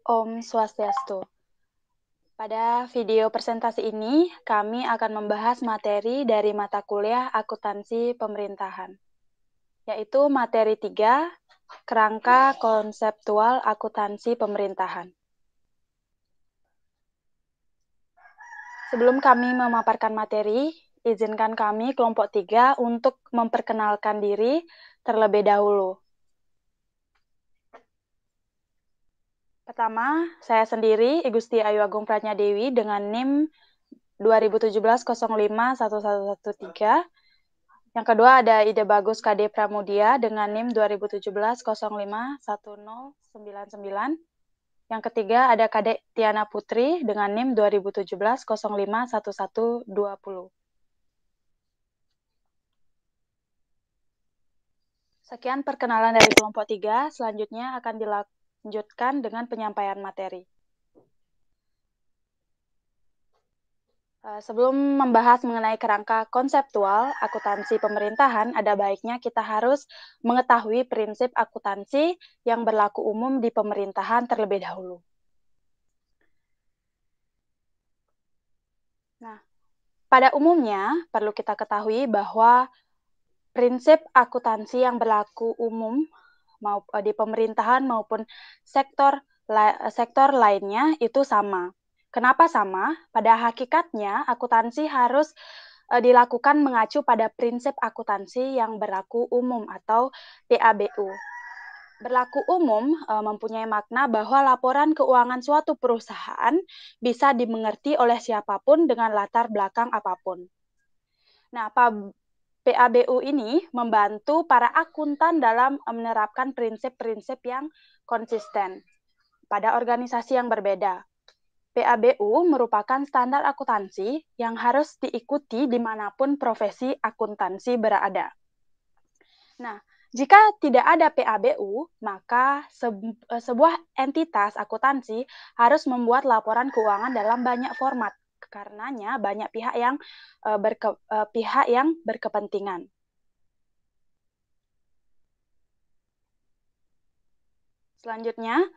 Om Swastiastu. Pada video presentasi ini, kami akan membahas materi dari mata kuliah Akuntansi Pemerintahan, yaitu materi 3, Kerangka Konseptual Akuntansi Pemerintahan. Sebelum kami memaparkan materi, izinkan kami kelompok 3 untuk memperkenalkan diri terlebih dahulu. Pertama, saya sendiri, Igusti Ayu Agung Pratnyadewi dengan NIM 2017-05-1113. Yang kedua ada Ide Bagus KD Pramudia dengan NIM 2017-05-1099. Yang ketiga ada Kadek Tiana Putri dengan NIM 2017-05-1120. Sekian perkenalan dari kelompok 3, selanjutnya akan dilanjutkan dengan penyampaian materi. Sebelum membahas mengenai kerangka konseptual akuntansi pemerintahan, ada baiknya kita harus mengetahui prinsip akuntansi yang berlaku umum di pemerintahan terlebih dahulu. Nah, pada umumnya perlu kita ketahui bahwa prinsip akuntansi yang berlaku umum di pemerintahan maupun sektor lainnya itu sama. Kenapa sama? Pada hakikatnya, akuntansi harus dilakukan mengacu pada prinsip akuntansi yang berlaku umum atau PABU. Berlaku umum mempunyai makna bahwa laporan keuangan suatu perusahaan bisa dimengerti oleh siapapun dengan latar belakang apapun. Nah, PABU ini membantu para akuntan dalam menerapkan prinsip-prinsip yang konsisten pada organisasi yang berbeda. PABU merupakan standar akuntansi yang harus diikuti dimanapun profesi akuntansi berada. Nah, jika tidak ada PABU, maka sebuah entitas akuntansi harus membuat laporan keuangan dalam banyak format. Karenanya banyak pihak yang berkepentingan. Selanjutnya,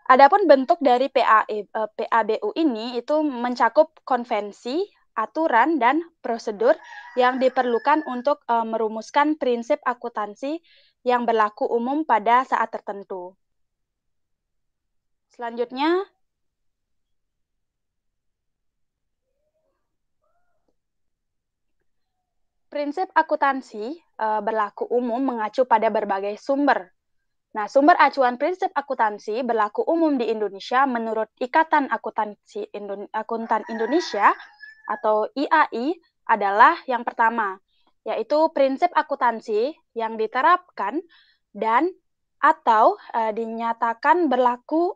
adapun bentuk dari PABU ini itu mencakup konvensi, aturan, dan prosedur yang diperlukan untuk merumuskan prinsip akuntansi yang berlaku umum pada saat tertentu. Selanjutnya, prinsip akuntansi berlaku umum mengacu pada berbagai sumber. Nah, sumber acuan prinsip akuntansi berlaku umum di Indonesia menurut Ikatan Akuntan Indonesia atau IAI adalah yang pertama, yaitu prinsip akuntansi yang diterapkan dan atau dinyatakan berlaku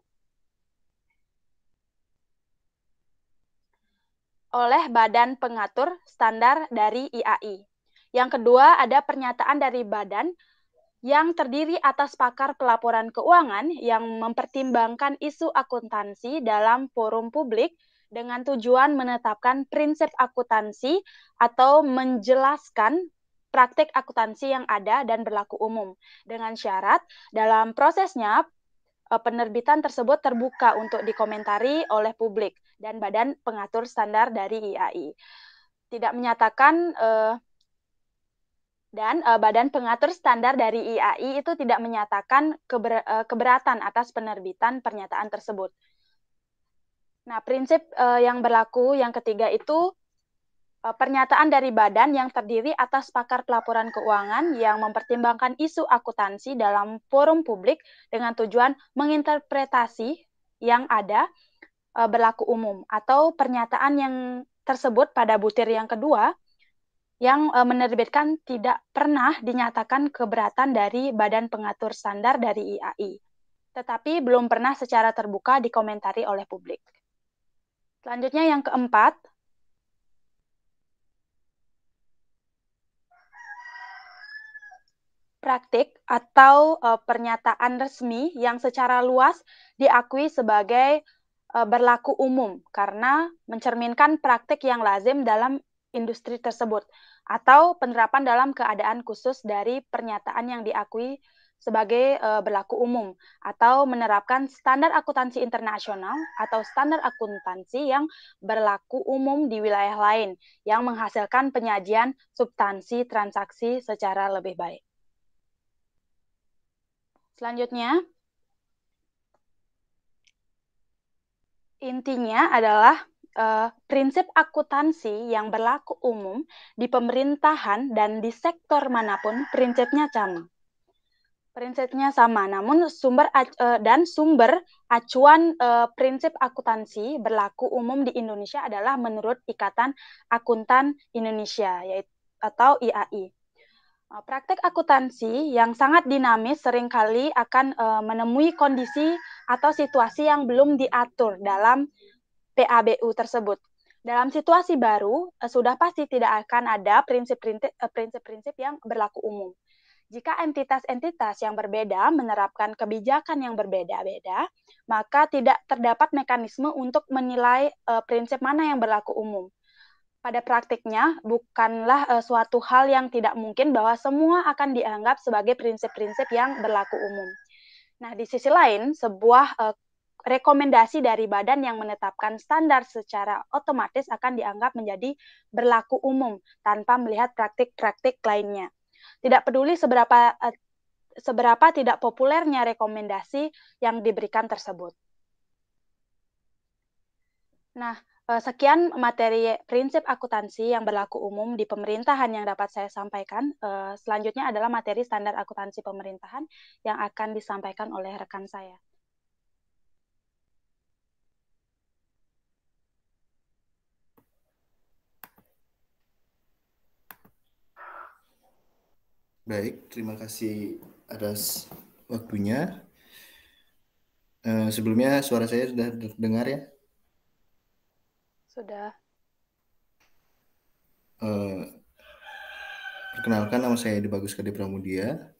oleh Badan Pengatur Standar dari IAI. Yang kedua, ada pernyataan dari badan yang terdiri atas pakar pelaporan keuangan yang mempertimbangkan isu akuntansi dalam forum publik dengan tujuan menetapkan prinsip akuntansi atau menjelaskan praktik akuntansi yang ada dan berlaku umum. Dengan syarat, dalam prosesnya penerbitan tersebut terbuka untuk dikomentari oleh publik dan Badan Pengatur Standar dari IAI. Tidak menyatakan Dan Badan Pengatur Standar dari IAI itu tidak menyatakan keberatan atas penerbitan pernyataan tersebut. Nah, prinsip yang berlaku yang ketiga itu pernyataan dari badan yang terdiri atas pakar pelaporan keuangan yang mempertimbangkan isu akuntansi dalam forum publik dengan tujuan menginterpretasi yang ada berlaku umum, atau pernyataan yang tersebut pada butir yang kedua yang menerbitkan tidak pernah dinyatakan keberatan dari Badan Pengatur Standar dari IAI, tetapi belum pernah secara terbuka dikomentari oleh publik. Selanjutnya yang keempat, praktik atau pernyataan resmi yang secara luas diakui sebagai berlaku umum karena mencerminkan praktik yang lazim dalam industri tersebut, atau penerapan dalam keadaan khusus dari pernyataan yang diakui sebagai berlaku umum, atau menerapkan standar akuntansi internasional atau standar akuntansi yang berlaku umum di wilayah lain yang menghasilkan penyajian substansi transaksi secara lebih baik. Selanjutnya, intinya adalah prinsip akuntansi yang berlaku umum di pemerintahan dan di sektor manapun prinsipnya sama. Prinsipnya sama, namun sumber acuan prinsip akuntansi berlaku umum di Indonesia adalah menurut Ikatan Akuntan Indonesia, yaitu atau IAI. Praktek akuntansi yang sangat dinamis seringkali akan menemui kondisi atau situasi yang belum diatur dalam PABU tersebut. Dalam situasi baru, sudah pasti tidak akan ada prinsip-prinsip yang berlaku umum. Jika entitas-entitas yang berbeda menerapkan kebijakan yang berbeda-beda, maka tidak terdapat mekanisme untuk menilai prinsip mana yang berlaku umum. Pada praktiknya, bukanlah suatu hal yang tidak mungkin bahwa semua akan dianggap sebagai prinsip-prinsip yang berlaku umum. Nah, di sisi lain, sebuah rekomendasi dari badan yang menetapkan standar secara otomatis akan dianggap menjadi berlaku umum tanpa melihat praktik-praktik lainnya. Tidak peduli seberapa tidak populernya rekomendasi yang diberikan tersebut. Nah, sekian materi prinsip akuntansi yang berlaku umum di pemerintahan yang dapat saya sampaikan. Selanjutnya adalah materi standar akuntansi pemerintahan yang akan disampaikan oleh rekan saya. Baik, terima kasih atas waktunya. Sebelumnya suara saya sudah terdengar ya? Sudah. Perkenalkan, nama saya Bagus Kade Pramudia.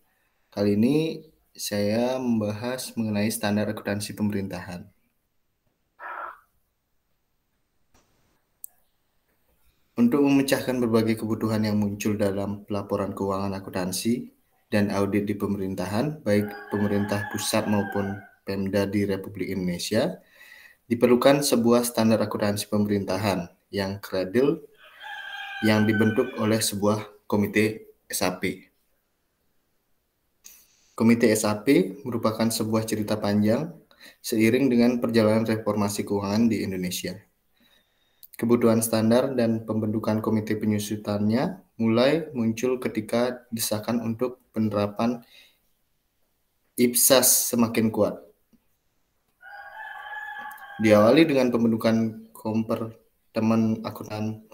Kali ini saya membahas mengenai standar akuntansi pemerintahan. Untuk memecahkan berbagai kebutuhan yang muncul dalam pelaporan keuangan akuntansi dan audit di pemerintahan, baik pemerintah pusat maupun Pemda di Republik Indonesia, diperlukan sebuah standar akuntansi pemerintahan yang kredibel yang dibentuk oleh sebuah komite SAP. Komite SAP merupakan sebuah cerita panjang seiring dengan perjalanan reformasi keuangan di Indonesia. Kebutuhan standar dan pembentukan komite penyusutannya mulai muncul ketika desakan untuk penerapan IPSAS semakin kuat. Diawali dengan pembentukan Kompartemen Akuntan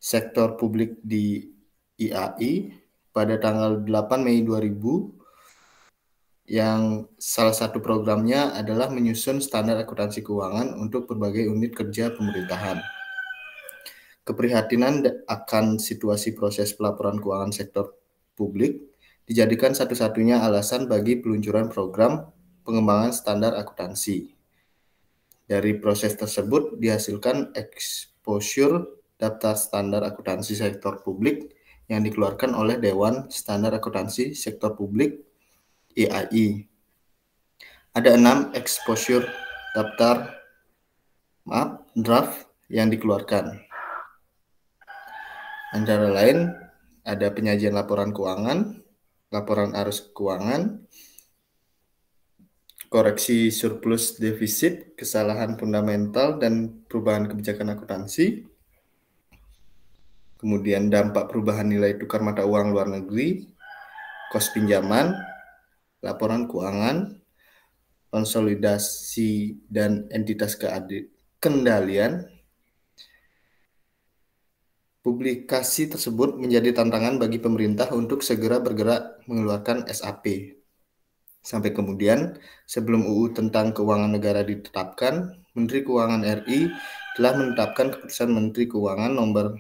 Sektor Publik di IAI pada tanggal 8 Mei 2000, yang salah satu programnya adalah menyusun standar akuntansi keuangan untuk berbagai unit kerja pemerintahan. Keprihatinan akan situasi proses pelaporan keuangan sektor publik dijadikan satu-satunya alasan bagi peluncuran program pengembangan standar akuntansi. Dari proses tersebut dihasilkan exposure daftar standar akuntansi sektor publik yang dikeluarkan oleh Dewan Standar Akuntansi Sektor Publik IAI. Ada 6 exposure draft yang dikeluarkan. Antara lain ada penyajian laporan keuangan, laporan arus keuangan, koreksi surplus defisit, kesalahan fundamental dan perubahan kebijakan akuntansi, kemudian dampak perubahan nilai tukar mata uang luar negeri, kos pinjaman, laporan keuangan, konsolidasi dan entitas kendalian. Publikasi tersebut menjadi tantangan bagi pemerintah untuk segera bergerak mengeluarkan SAP. Sampai kemudian, sebelum UU tentang Keuangan Negara ditetapkan, Menteri Keuangan RI telah menetapkan Keputusan Menteri Keuangan nomor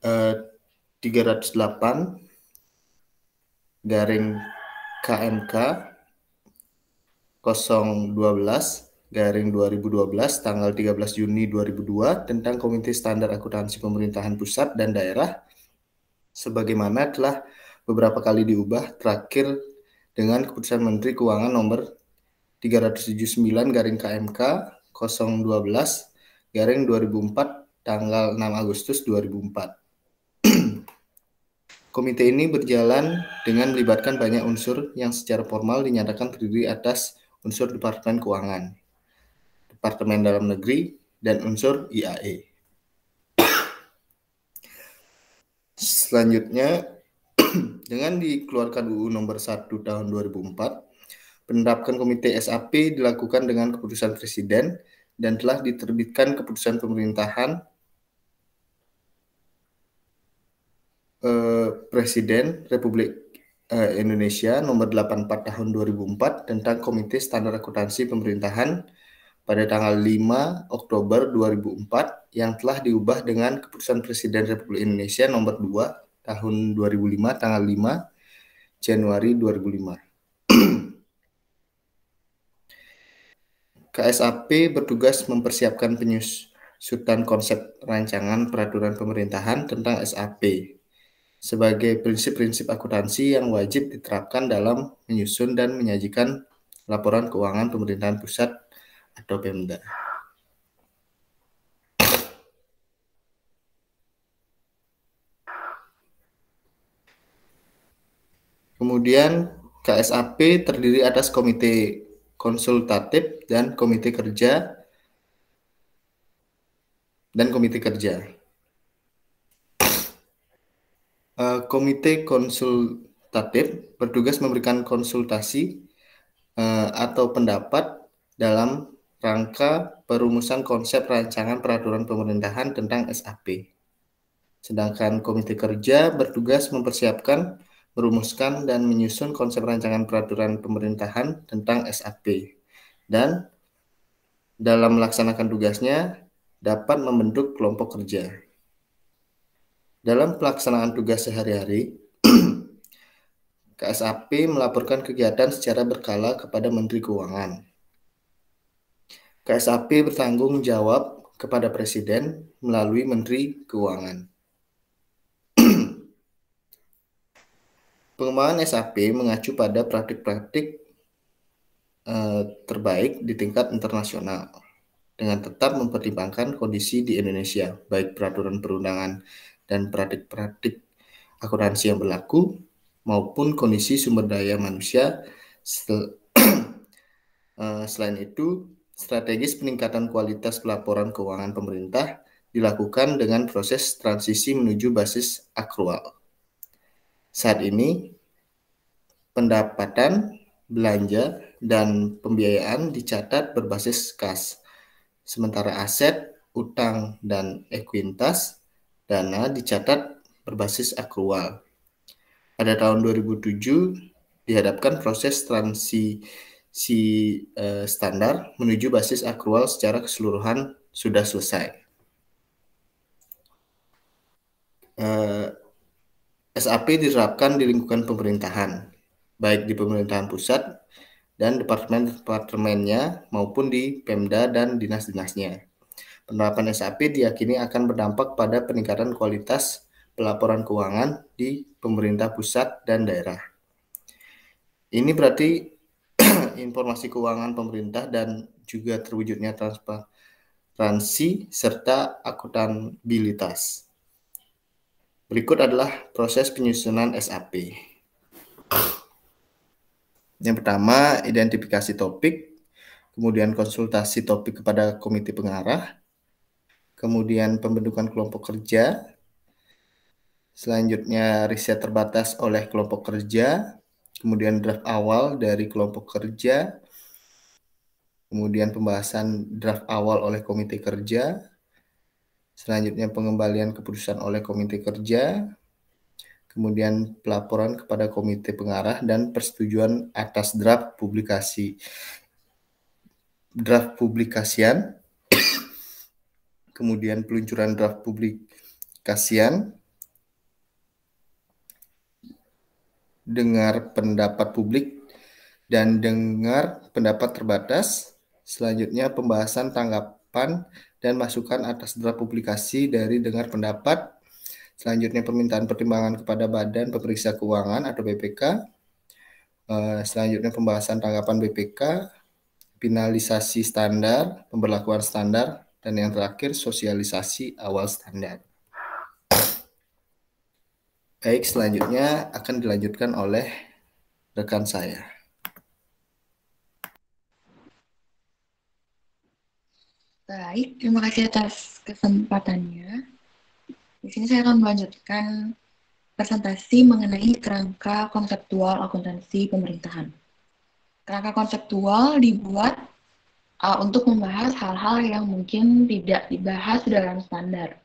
308 garing KMK 012 2012 tanggal 13 Juni 2002 tentang Komite Standar Akuntansi Pemerintahan Pusat dan Daerah, sebagaimana telah beberapa kali diubah, terakhir dengan Keputusan Menteri Keuangan nomor 379/KMK 012/2004 tanggal 6 Agustus 2004. Komite ini berjalan dengan melibatkan banyak unsur yang secara formal dinyatakan terdiri atas unsur Departemen Keuangan, Departemen Dalam Negeri, dan unsur IAE. Selanjutnya, dengan dikeluarkan UU nomor 1 tahun 2004, penerapan Komite SAP dilakukan dengan keputusan Presiden dan telah diterbitkan Keputusan Pemerintahan Presiden Republik Indonesia nomor 84 tahun 2004 tentang Komite Standar Akuntansi Pemerintahan pada tanggal 5 Oktober 2004 yang telah diubah dengan Keputusan Presiden Republik Indonesia nomor 2 tahun 2005 tanggal 5 Januari 2005. KSAP bertugas mempersiapkan penyusutan konsep rancangan peraturan pemerintahan tentang SAP sebagai prinsip-prinsip akuntansi yang wajib diterapkan dalam menyusun dan menyajikan laporan keuangan pemerintahan pusat atau Pemda. Kemudian KSAP terdiri atas komite konsultatif dan komite kerja Komite konsultatif bertugas memberikan konsultasi atau pendapat dalam rangka perumusan konsep rancangan peraturan pemerintahan tentang SAP. Sedangkan komite kerja bertugas mempersiapkan, merumuskan, dan menyusun konsep rancangan peraturan pemerintahan tentang SAP. Dan dalam melaksanakan tugasnya dapat membentuk kelompok kerja. Dalam pelaksanaan tugas sehari-hari, KSAP melaporkan kegiatan secara berkala kepada Menteri Keuangan. KSAP bertanggung jawab kepada Presiden melalui Menteri Keuangan. Pengembangan SAP mengacu pada praktik-praktik terbaik di tingkat internasional dengan tetap mempertimbangkan kondisi di Indonesia, baik peraturan perundangan dan praktik-praktik akuntansi yang berlaku maupun kondisi sumber daya manusia. Selain itu, strategis peningkatan kualitas pelaporan keuangan pemerintah dilakukan dengan proses transisi menuju basis akrual. Saat ini, pendapatan, belanja, dan pembiayaan dicatat berbasis kas, sementara aset, utang, dan ekuitas dana dicatat berbasis akrual. Pada tahun 2007 dihadapkan proses transisi standar menuju basis akrual secara keseluruhan sudah selesai. SAP diterapkan di lingkungan pemerintahan, baik di pemerintahan pusat dan departemen-departemennya maupun di Pemda dan dinas-dinasnya. Penerapan SAP diyakini akan berdampak pada peningkatan kualitas pelaporan keuangan di pemerintah pusat dan daerah. Ini berarti informasi keuangan pemerintah dan juga terwujudnya transparansi serta akuntabilitas. Berikut adalah proses penyusunan SAP. Yang pertama, identifikasi topik, kemudian konsultasi topik kepada komite pengarah, kemudian pembentukan kelompok kerja, selanjutnya riset terbatas oleh kelompok kerja, kemudian draft awal dari kelompok kerja, kemudian pembahasan draft awal oleh komite kerja, selanjutnya pengembalian keputusan oleh komite kerja, kemudian pelaporan kepada komite pengarah dan persetujuan atas draft publikasian, kemudian peluncuran draft publikasian, dengar pendapat publik dan dengar pendapat terbatas, Selanjutnya, pembahasan tanggapan dan masukan atas draft publikasi dari dengar pendapat. Selanjutnya, permintaan pertimbangan kepada Badan Pemeriksa Keuangan atau BPK. Selanjutnya, pembahasan tanggapan BPK, finalisasi standar, pemberlakuan standar, dan yang terakhir, sosialisasi awal standar. Baik, selanjutnya akan dilanjutkan oleh rekan saya. Baik, terima kasih atas kesempatannya. Di sini saya akan melanjutkan presentasi mengenai kerangka konseptual akuntansi pemerintahan. Kerangka konseptual dibuat untuk membahas hal-hal yang mungkin tidak dibahas dalam standar.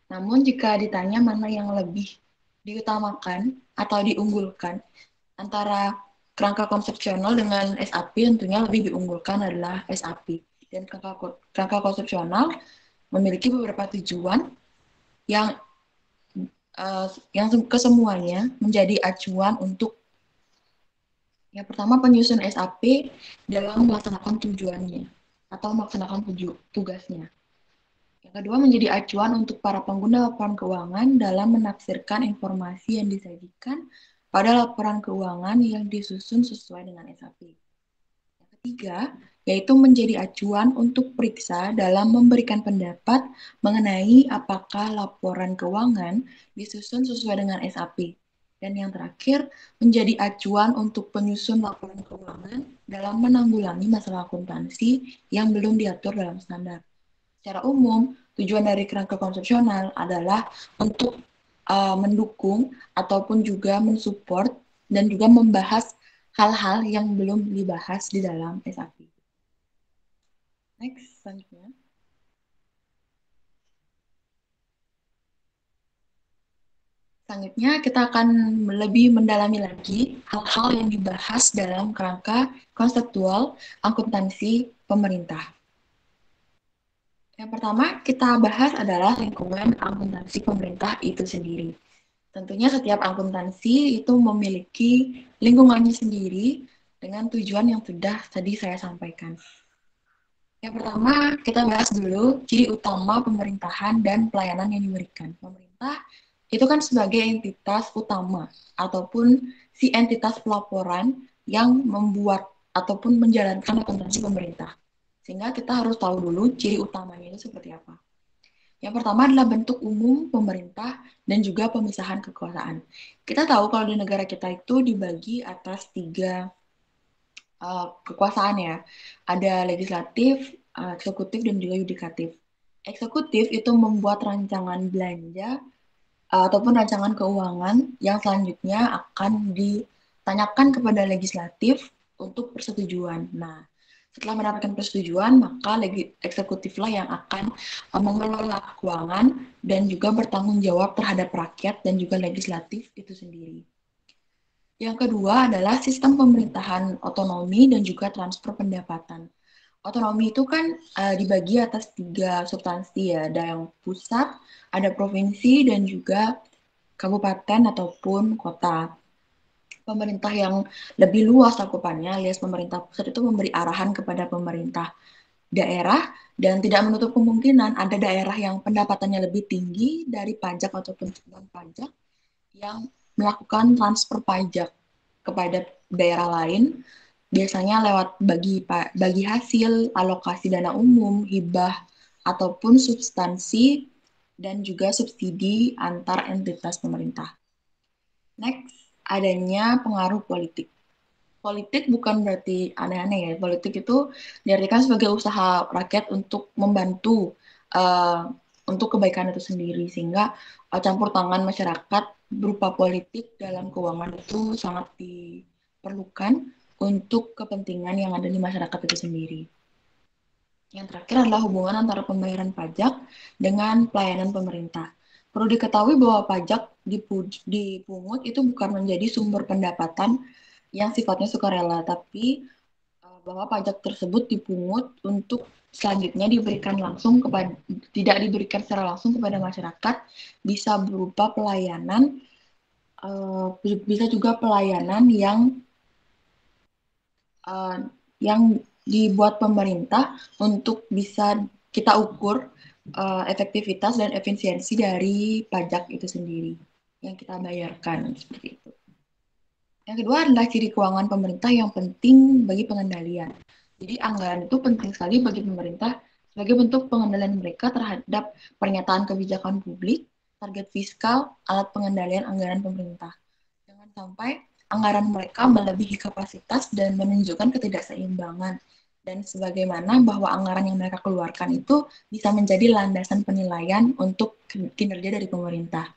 Namun jika ditanya mana yang lebih diutamakan atau diunggulkan antara kerangka konsepsional dengan SAP, tentunya lebih diunggulkan adalah SAP. Dan kerangka konsepsional memiliki beberapa tujuan yang kesemuanya menjadi acuan untuk yang pertama penyusun SAP dalam melaksanakan tujuannya atau melaksanakan tugasnya. Yang kedua menjadi acuan untuk para pengguna laporan keuangan dalam menafsirkan informasi yang disajikan pada laporan keuangan yang disusun sesuai dengan SAP. Yang ketiga, yaitu menjadi acuan untuk periksa dalam memberikan pendapat mengenai apakah laporan keuangan disusun sesuai dengan SAP. Dan yang terakhir, menjadi acuan untuk penyusun laporan keuangan dalam menanggulangi masalah akuntansi yang belum diatur dalam standar. Secara umum, tujuan dari kerangka konsepsional adalah untuk mendukung ataupun juga mensupport dan juga membahas hal-hal yang belum dibahas di dalam SAP. Next, selanjutnya. Selanjutnya, kita akan lebih mendalami lagi hal-hal yang dibahas dalam kerangka konseptual akuntansi pemerintah. Yang pertama, kita bahas adalah lingkungan akuntansi pemerintah itu sendiri. Tentunya setiap akuntansi itu memiliki lingkungannya sendiri dengan tujuan yang sudah tadi saya sampaikan. Yang pertama, kita bahas dulu ciri utama pemerintahan dan pelayanan yang diberikan. Pemerintah itu kan sebagai entitas utama ataupun si entitas pelaporan yang membuat ataupun menjalankan akuntansi pemerintah. Sehingga kita harus tahu dulu ciri utamanya itu seperti apa. Yang pertama adalah bentuk umum pemerintah dan juga pemisahan kekuasaan. Kita tahu kalau di negara kita itu dibagi atas 3 kekuasaan ya. Ada legislatif, eksekutif, dan juga yudikatif. Eksekutif itu membuat rancangan belanja ataupun rancangan keuangan yang selanjutnya akan ditanyakan kepada legislatif untuk persetujuan. Nah, setelah mendapatkan persetujuan, maka eksekutiflah yang akan mengelola keuangan dan juga bertanggung jawab terhadap rakyat dan juga legislatif itu sendiri. Yang kedua adalah sistem pemerintahan otonomi dan juga transfer pendapatan. Otonomi itu kan dibagi atas 3 substansi ya, ada yang pusat, ada provinsi, dan juga kabupaten ataupun kota. Pemerintah yang lebih luas cakupannya, alias pemerintah pusat itu memberi arahan kepada pemerintah daerah dan tidak menutup kemungkinan ada daerah yang pendapatannya lebih tinggi dari pajak ataupun non pajak yang melakukan transfer pajak kepada daerah lain, biasanya lewat bagi hasil, alokasi dana umum, hibah, ataupun substansi, dan juga subsidi antar entitas pemerintah. Next, adanya pengaruh politik. Politik bukan berarti aneh-aneh ya. Politik itu diartikan sebagai usaha rakyat untuk membantu untuk kebaikan itu sendiri, sehingga campur tangan masyarakat berupa politik dalam keuangan itu sangat diperlukan untuk kepentingan yang ada di masyarakat itu sendiri. Yang terakhir adalah hubungan antara pembayaran pajak dengan pelayanan pemerintah. Perlu diketahui bahwa pajak dipungut itu bukan menjadi sumber pendapatan yang sifatnya sukarela, tapi bahwa pajak tersebut dipungut untuk selanjutnya diberikan langsung kepada, tidak diberikan secara langsung kepada masyarakat, bisa berupa pelayanan, bisa juga pelayanan yang dibuat pemerintah untuk bisa kita ukur efektivitas dan efisiensi dari pajak itu sendiri yang kita bayarkan, seperti itu. Yang kedua adalah ciri keuangan pemerintah yang penting bagi pengendalian. Jadi anggaran itu penting sekali bagi pemerintah sebagai bentuk pengendalian mereka terhadap pernyataan kebijakan publik, target fiskal, alat pengendalian anggaran pemerintah. Jangan sampai anggaran mereka melebihi kapasitas dan menunjukkan ketidakseimbangan. Dan sebagaimana bahwa anggaran yang mereka keluarkan itu bisa menjadi landasan penilaian untuk kinerja dari pemerintah.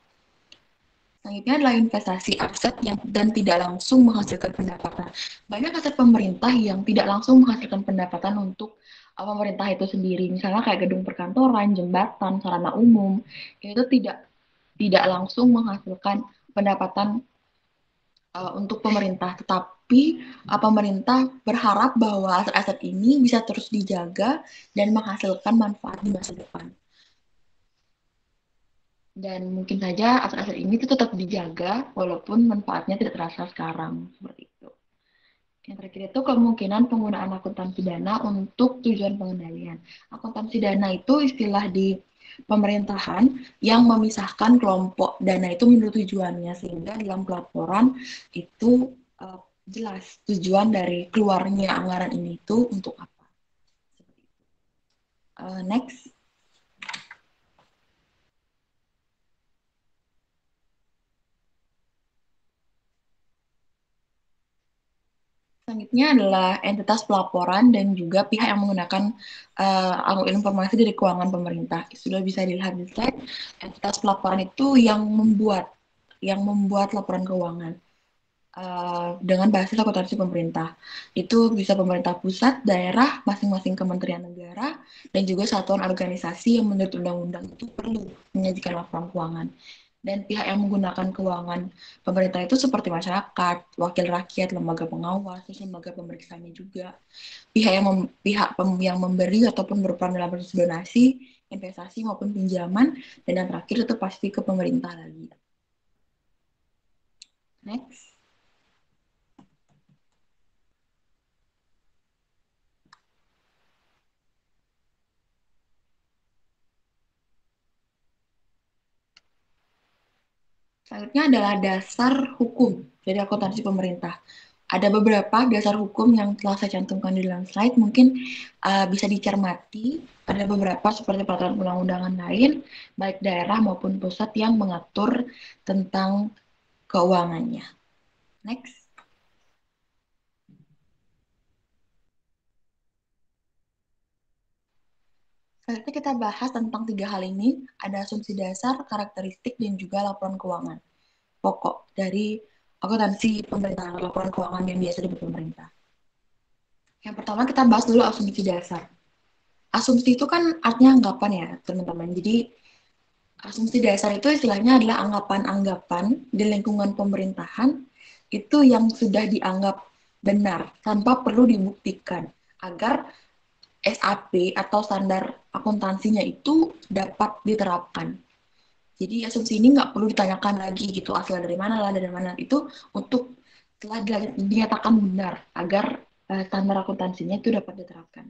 Selanjutnya adalah investasi aset yang dan tidak langsung menghasilkan pendapatan. Banyak aset pemerintah yang tidak langsung menghasilkan pendapatan untuk pemerintah itu sendiri. Misalnya kayak gedung perkantoran, jembatan, sarana umum, itu tidak langsung menghasilkan pendapatan untuk pemerintah. Tetapi pemerintah berharap bahwa aset-aset ini bisa terus dijaga dan menghasilkan manfaat di masa depan. Dan mungkin saja aset-aset ini itu tetap dijaga walaupun manfaatnya tidak terasa sekarang, seperti itu. Yang terakhir itu kemungkinan penggunaan akuntansi dana untuk tujuan pengendalian. Akuntansi dana itu istilah di pemerintahan yang memisahkan kelompok dana itu menurut tujuannya, sehingga dalam pelaporan itu jelas tujuan dari keluarnya anggaran ini itu untuk apa. Next. Selanjutnya adalah entitas pelaporan dan juga pihak yang menggunakan informasi dari keuangan pemerintah. Sudah bisa dilihat di slide, entitas pelaporan itu yang membuat laporan keuangan dengan basis akuntansi pemerintah. Itu bisa pemerintah pusat, daerah, masing-masing kementerian negara, dan juga satuan organisasi yang menurut undang-undang itu perlu menyajikan laporan keuangan. Dan pihak yang menggunakan keuangan pemerintah itu seperti masyarakat, wakil rakyat, lembaga pengawas, lembaga pemeriksaannya juga, pihak yang memberi ataupun berperan dalam proses donasi, investasi maupun pinjaman, dan yang terakhir itu pasti ke pemerintah lagi. Next. Selanjutnya adalah dasar hukum dari akuntansi pemerintah. Ada beberapa dasar hukum yang telah saya cantumkan di dalam slide, mungkin bisa dicermati. Ada beberapa seperti peraturan undang-undangan lain, baik daerah maupun pusat yang mengatur tentang keuangannya. Next. Selanjutnya kita bahas tentang 3 hal ini, ada asumsi dasar, karakteristik, dan juga laporan keuangan. Pokok dari akuntansi pemerintah, laporan keuangan yang biasa dibuat pemerintah. Yang pertama kita bahas dulu asumsi dasar. Asumsi itu kan artinya anggapan ya, teman-teman. Jadi asumsi dasar itu istilahnya adalah anggapan-anggapan di lingkungan pemerintahan itu yang sudah dianggap benar tanpa perlu dibuktikan agar SAP atau standar akuntansinya itu dapat diterapkan. Jadi asumsi ini nggak perlu ditanyakan lagi gitu asal dari mana lah, dari mana itu untuk telah dinyatakan benar agar standar akuntansinya itu dapat diterapkan.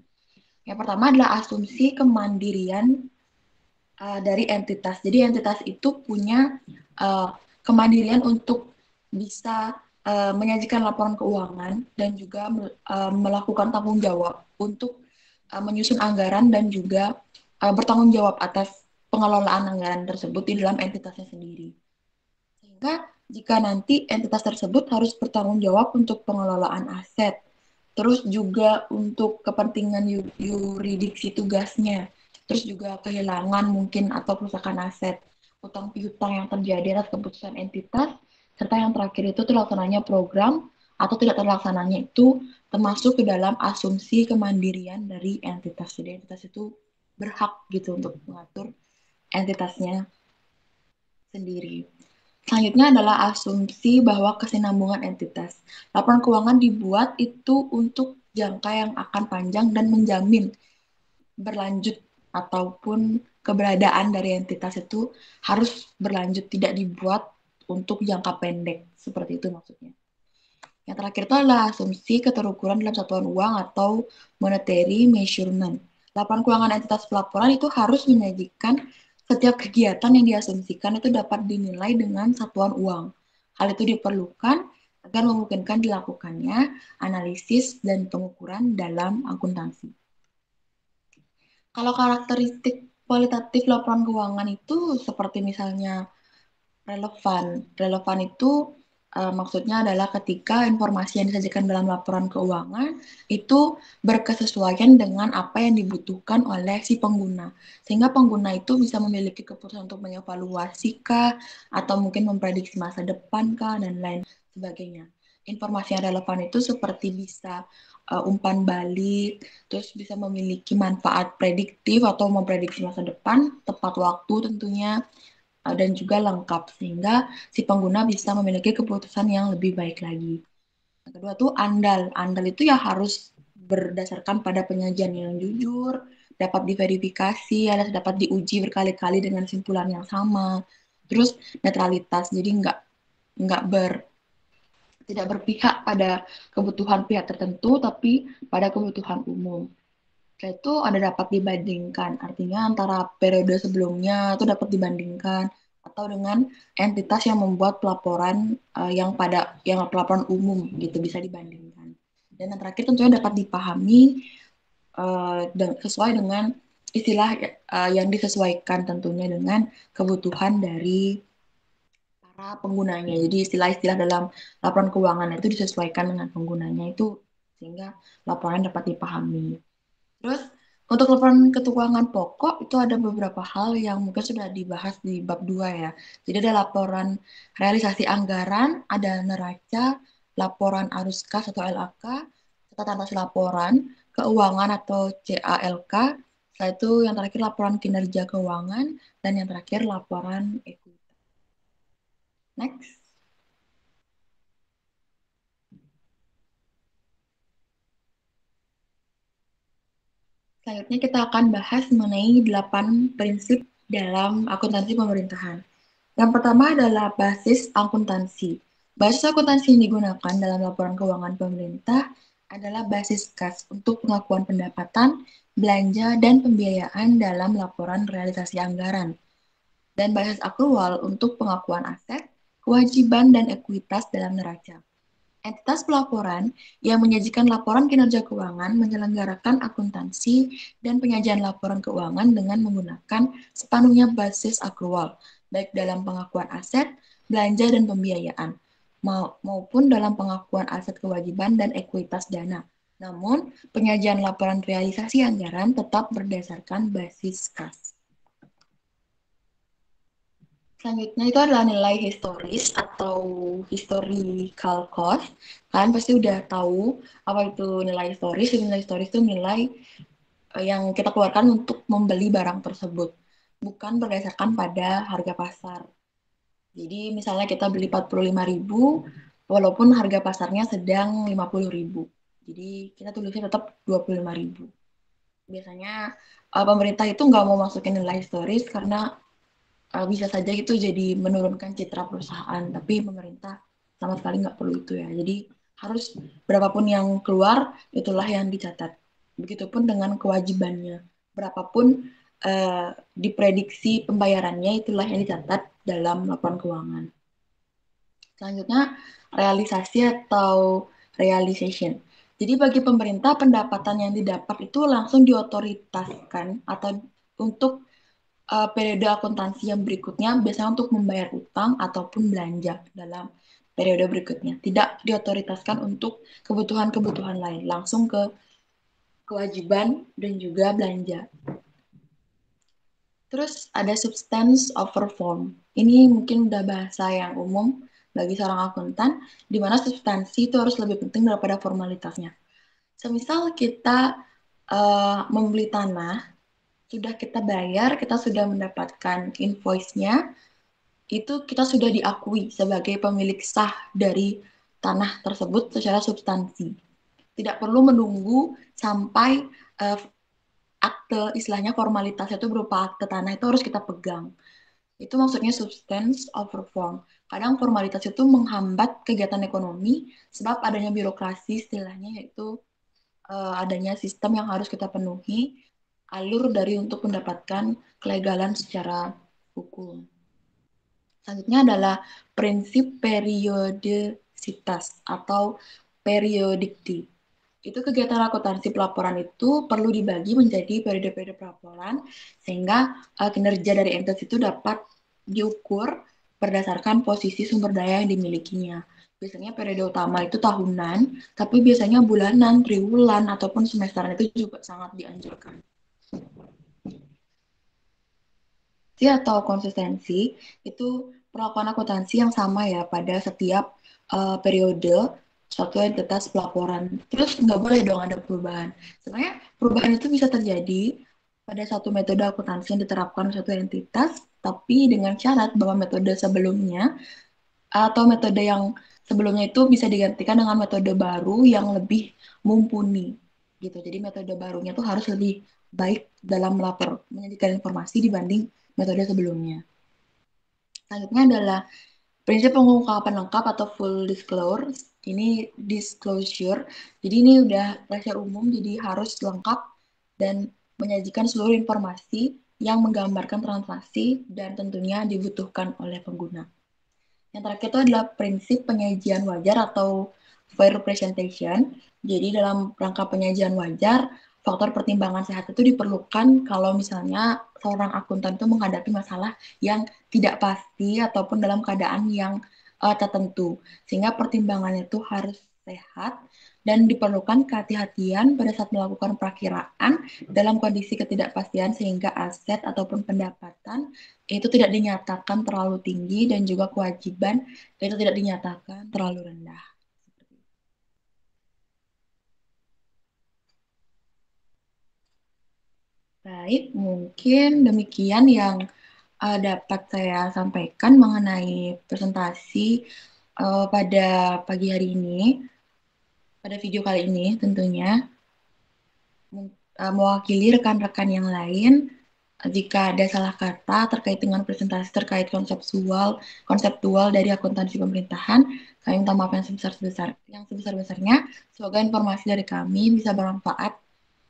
Yang pertama adalah asumsi kemandirian dari entitas. Jadi entitas itu punya kemandirian untuk bisa menyajikan laporan keuangan dan juga melakukan tanggung jawab untuk menyusun anggaran dan juga bertanggung jawab atas pengelolaan anggaran tersebut di dalam entitasnya sendiri. Sehingga jika nanti entitas tersebut harus bertanggung jawab untuk pengelolaan aset, terus juga untuk kepentingan yuridiksi tugasnya, terus juga kehilangan mungkin atau kerusakan aset, utang piutang yang terjadi atas keputusan entitas, serta yang terakhir itu terlaksananya program atau tidak terlaksananya itu termasuk ke dalam asumsi kemandirian dari entitas. Jadi entitas itu berhak gitu untuk mengatur entitasnya sendiri. Selanjutnya adalah asumsi bahwa kesinambungan entitas. Laporan keuangan dibuat itu untuk jangka yang akan panjang dan menjamin berlanjut ataupun keberadaan dari entitas itu harus berlanjut, tidak dibuat untuk jangka pendek. Seperti itu maksudnya. Yang terakhir itu adalah asumsi keterukuran dalam satuan uang atau monetary measurement. Laporan keuangan entitas pelaporan itu harus menyajikan setiap kegiatan yang diasumsikan itu dapat dinilai dengan satuan uang. Hal itu diperlukan agar memungkinkan dilakukannya analisis dan pengukuran dalam akuntansi. Kalau karakteristik kualitatif laporan keuangan itu seperti misalnya relevan. Relevan itu maksudnya adalah ketika informasi yang disajikan dalam laporan keuangan itu berkesesuaian dengan apa yang dibutuhkan oleh si pengguna. Sehingga pengguna itu bisa memiliki keputusan untuk mengevaluasi kah, atau mungkin memprediksi masa depan kah, dan lain sebagainya. Informasi yang relevan itu seperti bisa umpan balik, terus bisa memiliki manfaat prediktif atau memprediksi masa depan, tepat waktu tentunya, dan juga lengkap sehingga si pengguna bisa memiliki keputusan yang lebih baik lagi. Yang kedua tuh andal. Andal itu ya harus berdasarkan pada penyajian yang jujur, dapat diverifikasi, alias dapat diuji berkali-kali dengan simpulan yang sama. Terus netralitas, jadi nggak tidak berpihak pada kebutuhan pihak tertentu, tapi pada kebutuhan umum. Setelah itu ada dapat dibandingkan, artinya antara periode sebelumnya itu dapat dibandingkan atau dengan entitas yang membuat pelaporan yang pelaporan umum gitu bisa dibandingkan. Dan yang terakhir tentunya dapat dipahami sesuai dengan istilah yang disesuaikan tentunya dengan kebutuhan dari para penggunanya. Jadi istilah-istilah dalam laporan keuangan itu disesuaikan dengan penggunanya itu sehingga laporan dapat dipahami. Terus untuk laporan keuangan pokok itu ada beberapa hal yang mungkin sudah dibahas di bab 2 ya. Jadi ada laporan realisasi anggaran, ada neraca, laporan arus kas atau LAK, catatan atas laporan, keuangan atau CALK, setelah itu yang terakhir laporan kinerja keuangan, dan yang terakhir laporan ekuitas. Next. Selanjutnya kita akan bahas mengenai 8 prinsip dalam akuntansi pemerintahan. Yang pertama adalah basis akuntansi. Basis akuntansi yang digunakan dalam laporan keuangan pemerintah adalah basis kas untuk pengakuan pendapatan, belanja, dan pembiayaan dalam laporan realisasi anggaran. Dan basis akrual untuk pengakuan aset, kewajiban, dan ekuitas dalam neraca. Entitas pelaporan yang menyajikan laporan kinerja keuangan menyelenggarakan akuntansi dan penyajian laporan keuangan dengan menggunakan sepenuhnya basis akrual, baik dalam pengakuan aset, belanja, dan pembiayaan, maupun dalam pengakuan aset kewajiban dan ekuitas dana. Namun, penyajian laporan realisasi anggaran tetap berdasarkan basis kas. Selanjutnya itu adalah nilai historis atau historical cost. Kalian pasti udah tahu apa itu nilai historis. Nilai historis itu nilai yang kita keluarkan untuk membeli barang tersebut, bukan berdasarkan pada harga pasar. Jadi misalnya kita beli 45.000, walaupun harga pasarnya sedang 50.000. Jadi kita tulisnya tetap 25.000. Biasanya pemerintah itu nggak mau masukin nilai historis karena bisa saja itu jadi menurunkan citra perusahaan, tapi pemerintah sama sekali nggak perlu itu ya. Jadi harus berapapun yang keluar, itulah yang dicatat. Begitupun dengan kewajibannya. Berapapun diprediksi pembayarannya, itulah yang dicatat dalam laporan keuangan. Selanjutnya, realisasi atau realization. Jadi bagi pemerintah, pendapatan yang didapat itu langsung diotoritaskan atau untuk periode akuntansi yang berikutnya, biasanya untuk membayar utang ataupun belanja dalam periode berikutnya. Tidak diotoritaskan untuk kebutuhan-kebutuhan lain, langsung ke kewajiban dan juga belanja. Terus ada substance over form. Ini mungkin udah bahasa yang umum bagi seorang akuntan, di mana substansi itu harus lebih penting daripada formalitasnya. Semisal kita membeli tanah, sudah kita bayar, kita sudah mendapatkan invoice-nya, itu kita sudah diakui sebagai pemilik sah dari tanah tersebut secara substansi. Tidak perlu menunggu sampai akte, istilahnya formalitasnya itu berupa akte tanah itu harus kita pegang. Itu maksudnya substance over form. Kadang formalitas itu menghambat kegiatan ekonomi sebab adanya birokrasi istilahnya, yaitu adanya sistem yang harus kita penuhi, alur dari untuk mendapatkan kelegalan secara hukum. Selanjutnya adalah prinsip periodisitas atau periodicity. Itu kegiatan akuntansi pelaporan itu perlu dibagi menjadi periode-periode pelaporan sehingga kinerja dari entitas itu dapat diukur berdasarkan posisi sumber daya yang dimilikinya. Biasanya periode utama itu tahunan, tapi biasanya bulanan, triwulan, ataupun semesteran itu juga sangat dianjurkan. Atau konsistensi itu perlakuan akuntansi yang sama ya pada setiap periode suatu entitas pelaporan. Terus nggak boleh dong ada perubahan. Sebenarnya perubahan itu bisa terjadi pada satu metode akuntansi yang diterapkan suatu entitas, tapi dengan syarat bahwa metode sebelumnya atau metode yang sebelumnya itu bisa digantikan dengan metode baru yang lebih mumpuni gitu. Jadi metode barunya tuh harus lebih baik dalam melapor, menyajikan informasi dibanding metode sebelumnya. Selanjutnya adalah prinsip pengungkapan lengkap atau full disclosure. Ini disclosure. Jadi ini udah rahasia umum, jadi harus lengkap dan menyajikan seluruh informasi yang menggambarkan transaksi dan tentunya dibutuhkan oleh pengguna. Yang terakhir itu adalah prinsip penyajian wajar atau fair representation. Jadi dalam rangka penyajian wajar, faktor pertimbangan sehat itu diperlukan kalau misalnya seorang akuntan itu menghadapi masalah yang tidak pasti ataupun dalam keadaan yang tertentu. Sehingga pertimbangannya itu harus sehat dan diperlukan kehati-hatian pada saat melakukan perakiraan dalam kondisi ketidakpastian sehingga aset ataupun pendapatan itu tidak dinyatakan terlalu tinggi dan juga kewajiban itu tidak dinyatakan terlalu rendah. Baik, mungkin demikian yang dapat saya sampaikan mengenai presentasi pada pagi hari ini, pada video kali ini tentunya. Mewakili rekan-rekan yang lain, jika ada salah kata terkait dengan presentasi terkait konseptual dari akuntansi pemerintahan, kami minta maaf yang sebesar-besarnya. Semoga informasi dari kami bisa bermanfaat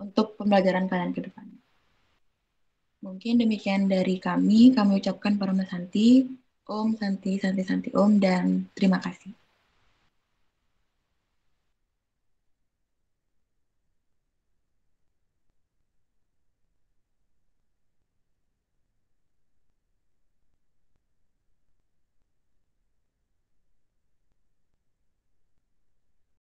untuk pembelajaran kalian ke depannya. Mungkin demikian dari kami ucapkan Parama Santi, Om Santi Santi Santi Om, dan terima kasih.